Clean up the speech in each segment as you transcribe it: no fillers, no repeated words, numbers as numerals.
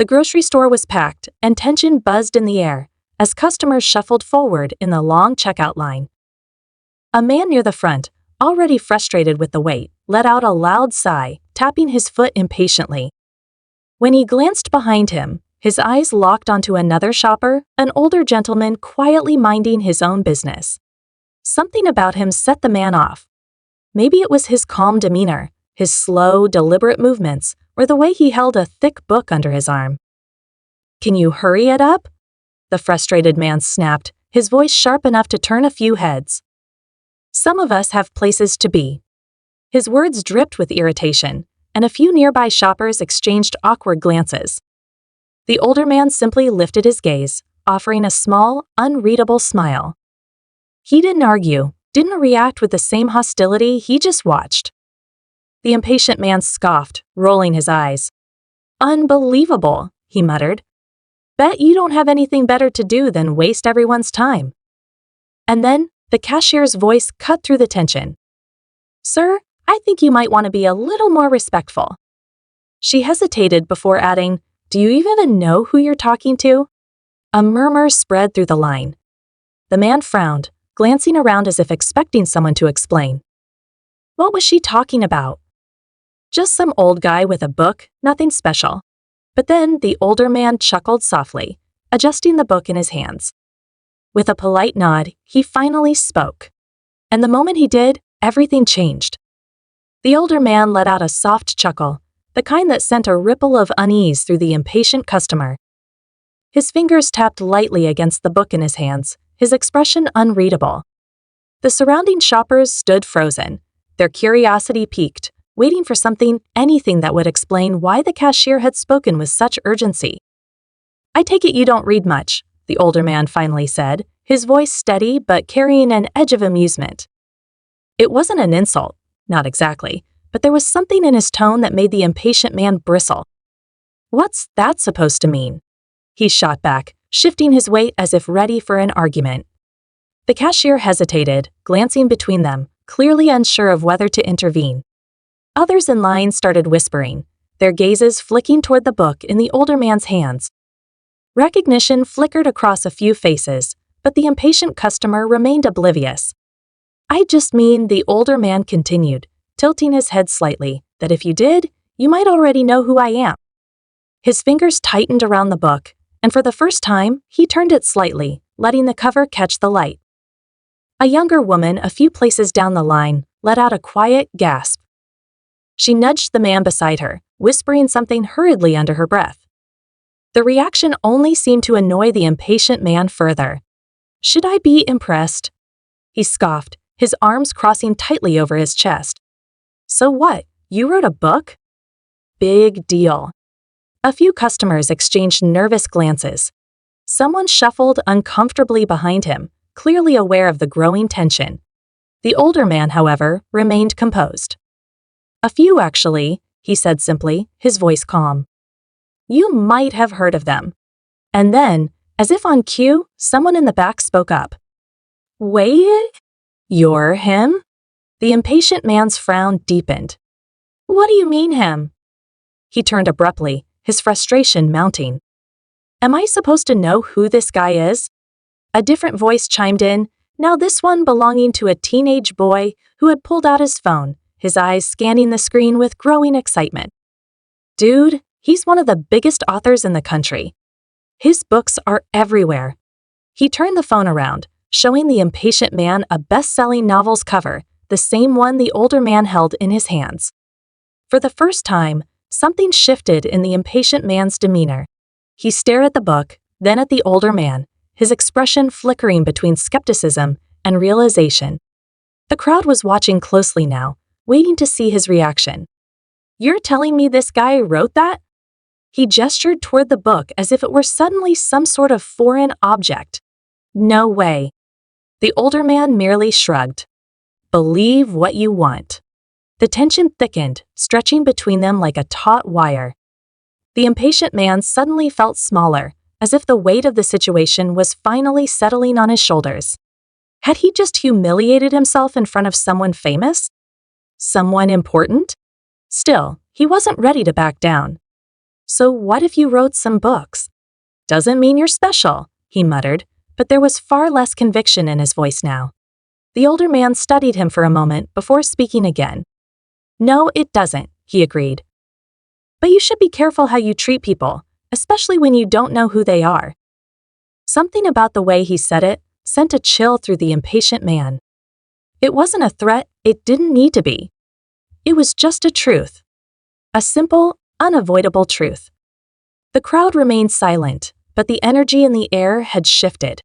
The grocery store was packed, and tension buzzed in the air as customers shuffled forward in the long checkout line. A man near the front, already frustrated with the wait, let out a loud sigh, tapping his foot impatiently. When he glanced behind him, his eyes locked onto another shopper, an older gentleman quietly minding his own business. Something about him set the man off. Maybe it was his calm demeanor, his slow, deliberate movements, or the way he held a thick book under his arm. "Can you hurry it up?" the frustrated man snapped, his voice sharp enough to turn a few heads. "Some of us have places to be." His words dripped with irritation, and a few nearby shoppers exchanged awkward glances. The older man simply lifted his gaze, offering a small, unreadable smile. He didn't argue, didn't react with the same hostility he just watched. The impatient man scoffed, rolling his eyes. "Unbelievable," he muttered. "Bet you don't have anything better to do than waste everyone's time." And then, the cashier's voice cut through the tension. "Sir, I think you might want to be a little more respectful." She hesitated before adding, "Do you even know who you're talking to?" A murmur spread through the line. The man frowned, glancing around as if expecting someone to explain. What was she talking about? Just some old guy with a book, nothing special. But then the older man chuckled softly, adjusting the book in his hands. With a polite nod, he finally spoke. And the moment he did, everything changed. The older man let out a soft chuckle, the kind that sent a ripple of unease through the impatient customer. His fingers tapped lightly against the book in his hands, his expression unreadable. The surrounding shoppers stood frozen, their curiosity piqued, waiting for anything that would explain why the cashier had spoken with such urgency. "I take it you don't read much," the older man finally said, his voice steady but carrying an edge of amusement. It wasn't an insult, not exactly, but there was something in his tone that made the impatient man bristle. "What's that supposed to mean?" he shot back, shifting his weight as if ready for an argument. The cashier hesitated, glancing between them, clearly unsure of whether to intervene. Others in line started whispering, their gazes flicking toward the book in the older man's hands. Recognition flickered across a few faces, but the impatient customer remained oblivious. "I just mean," the older man continued, tilting his head slightly, "that if you did, you might already know who I am." His fingers tightened around the book, and for the first time, he turned it slightly, letting the cover catch the light. A younger woman a few places down the line let out a quiet gasp. She nudged the man beside her, whispering something hurriedly under her breath. The reaction only seemed to annoy the impatient man further. "Should I be impressed?" he scoffed, his arms crossing tightly over his chest. "So what? You wrote a book?" Big deal. A few customers exchanged nervous glances. Someone shuffled uncomfortably behind him, clearly aware of the growing tension. The older man, however, remained composed. "A few, actually," he said simply, his voice calm. "You might have heard of them." And then, as if on cue, someone in the back spoke up. "Wait, you're him?" The impatient man's frown deepened. "What do you mean him?" He turned abruptly, his frustration mounting. "Am I supposed to know who this guy is?" A different voice chimed in, now this one belonging to a teenage boy who had pulled out his phone, his eyes scanning the screen with growing excitement. "Dude, he's one of the biggest authors in the country. His books are everywhere." He turned the phone around, showing the impatient man a best-selling novel's cover, the same one the older man held in his hands. For the first time, something shifted in the impatient man's demeanor. He stared at the book, then at the older man, his expression flickering between skepticism and realization. The crowd was watching closely now, waiting to see his reaction. "You're telling me this guy wrote that?" He gestured toward the book as if it were suddenly some sort of foreign object. "No way." The older man merely shrugged. "Believe what you want." The tension thickened, stretching between them like a taut wire. The impatient man suddenly felt smaller, as if the weight of the situation was finally settling on his shoulders. Had he just humiliated himself in front of someone famous? Someone important? Still, he wasn't ready to back down. "So what if you wrote some books?" "Doesn't mean you're special," he muttered, but there was far less conviction in his voice now. The older man studied him for a moment before speaking again. "No, it doesn't," he agreed. "But you should be careful how you treat people, especially when you don't know who they are." Something about the way he said it sent a chill through the impatient man. It wasn't a threat, it didn't need to be. It was just a truth. A simple, unavoidable truth. The crowd remained silent, but the energy in the air had shifted.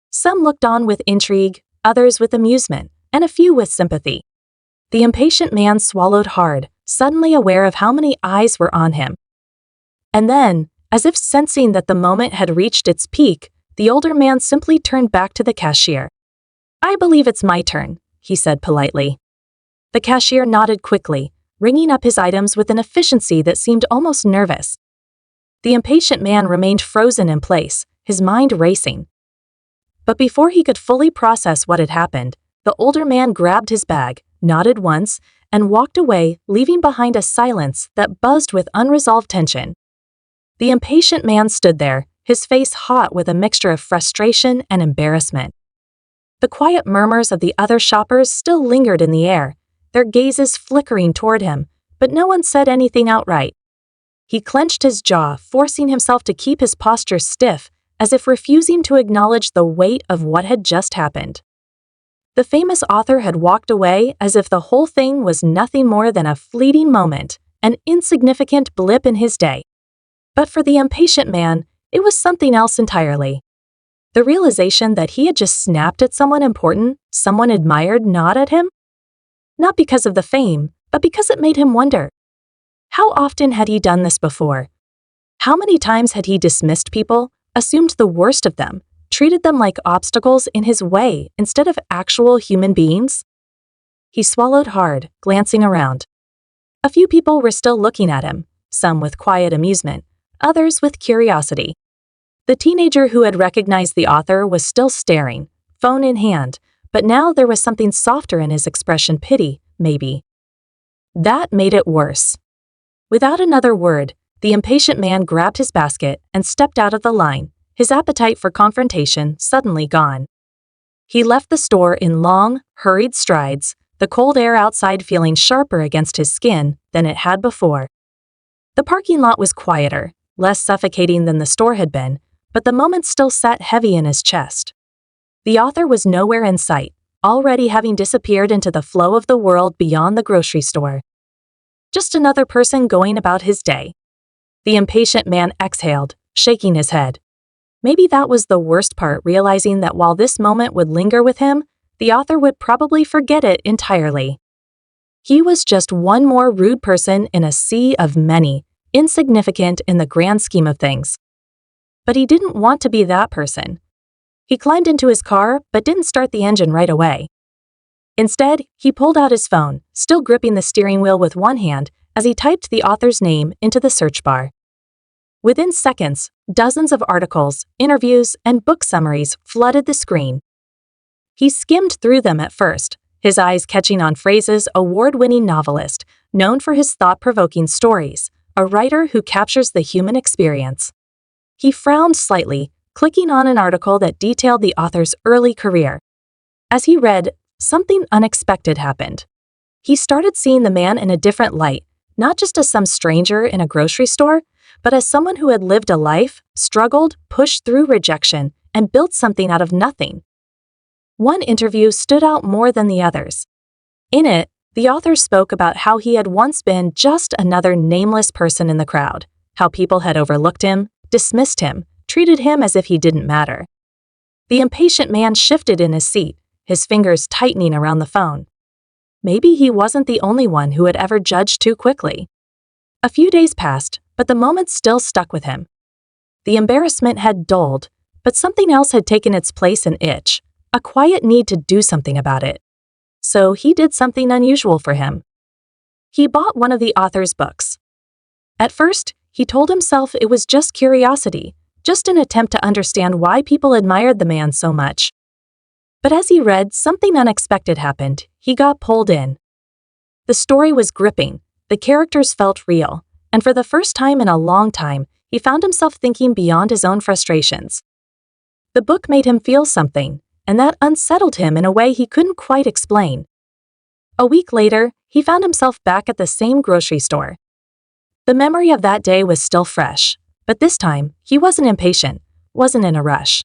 Some looked on with intrigue, others with amusement, and a few with sympathy. The impatient man swallowed hard, suddenly aware of how many eyes were on him. And then, as if sensing that the moment had reached its peak, the older man simply turned back to the cashier. "I believe it's my turn," he said politely. The cashier nodded quickly, ringing up his items with an efficiency that seemed almost nervous. The impatient man remained frozen in place, his mind racing. But before he could fully process what had happened, the older man grabbed his bag, nodded once, and walked away, leaving behind a silence that buzzed with unresolved tension. The impatient man stood there, his face hot with a mixture of frustration and embarrassment. The quiet murmurs of the other shoppers still lingered in the air, their gazes flickering toward him, but no one said anything outright. He clenched his jaw, forcing himself to keep his posture stiff, as if refusing to acknowledge the weight of what had just happened. The famous author had walked away as if the whole thing was nothing more than a fleeting moment, an insignificant blip in his day. But for the impatient man, it was something else entirely. The realization that he had just snapped at someone important, someone admired, nod at him? Not because of the fame, but because it made him wonder. How often had he done this before? How many times had he dismissed people, assumed the worst of them, treated them like obstacles in his way instead of actual human beings? He swallowed hard, glancing around. A few people were still looking at him, some with quiet amusement, others with curiosity. The teenager who had recognized the author was still staring, phone in hand, but now there was something softer in his expression, pity, maybe. That made it worse. Without another word, the impatient man grabbed his basket and stepped out of the line, his appetite for confrontation suddenly gone. He left the store in long, hurried strides, the cold air outside feeling sharper against his skin than it had before. The parking lot was quieter, less suffocating than the store had been, but the moment still sat heavy in his chest. The author was nowhere in sight, already having disappeared into the flow of the world beyond the grocery store. Just another person going about his day. The impatient man exhaled, shaking his head. Maybe that was the worst part, realizing that while this moment would linger with him, the author would probably forget it entirely. He was just one more rude person in a sea of many, insignificant in the grand scheme of things. But he didn't want to be that person. He climbed into his car but didn't start the engine right away. Instead, he pulled out his phone, still gripping the steering wheel with one hand, as he typed the author's name into the search bar. Within seconds, dozens of articles, interviews, and book summaries flooded the screen. He skimmed through them at first, his eyes catching on phrases award-winning novelist, known for his thought-provoking stories, a writer who captures the human experience. He frowned slightly, clicking on an article that detailed the author's early career. As he read, something unexpected happened. He started seeing the man in a different light, not just as some stranger in a grocery store, but as someone who had lived a life, struggled, pushed through rejection, and built something out of nothing. One interview stood out more than the others. In it, the author spoke about how he had once been just another nameless person in the crowd, how people had overlooked him, dismissed him, treated him as if he didn't matter. The impatient man shifted in his seat, his fingers tightening around the phone. Maybe he wasn't the only one who had ever judged too quickly. A few days passed, but the moment still stuck with him. The embarrassment had dulled, but something else had taken its place, an itch, a quiet need to do something about it. So he did something unusual for him. He bought one of the author's books. At first, he told himself it was just curiosity, just an attempt to understand why people admired the man so much. But as he read, something unexpected happened. He got pulled in. The story was gripping, the characters felt real, And for the first time in a long time, he found himself thinking beyond his own frustrations. The book made him feel something, and that unsettled him in a way he couldn't quite explain. A week later, he found himself back at the same grocery store. The memory of that day was still fresh, but this time, he wasn't impatient, wasn't in a rush.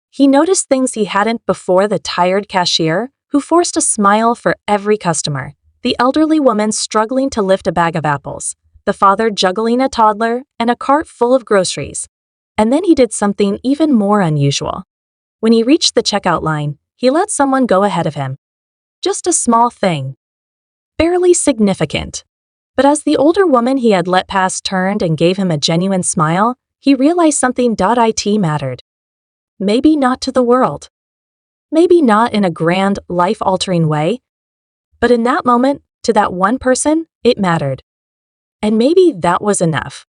He noticed things he hadn't before: the tired cashier, who forced a smile for every customer, the elderly woman struggling to lift a bag of apples, the father juggling a toddler and a cart full of groceries. And then he did something even more unusual. When he reached the checkout line, he let someone go ahead of him. Just a small thing. Barely significant. But as the older woman he had let pass turned and gave him a genuine smile, he realized something. It mattered. Maybe not to the world. Maybe not in a grand, life-altering way. But in that moment, to that one person, it mattered. And maybe that was enough.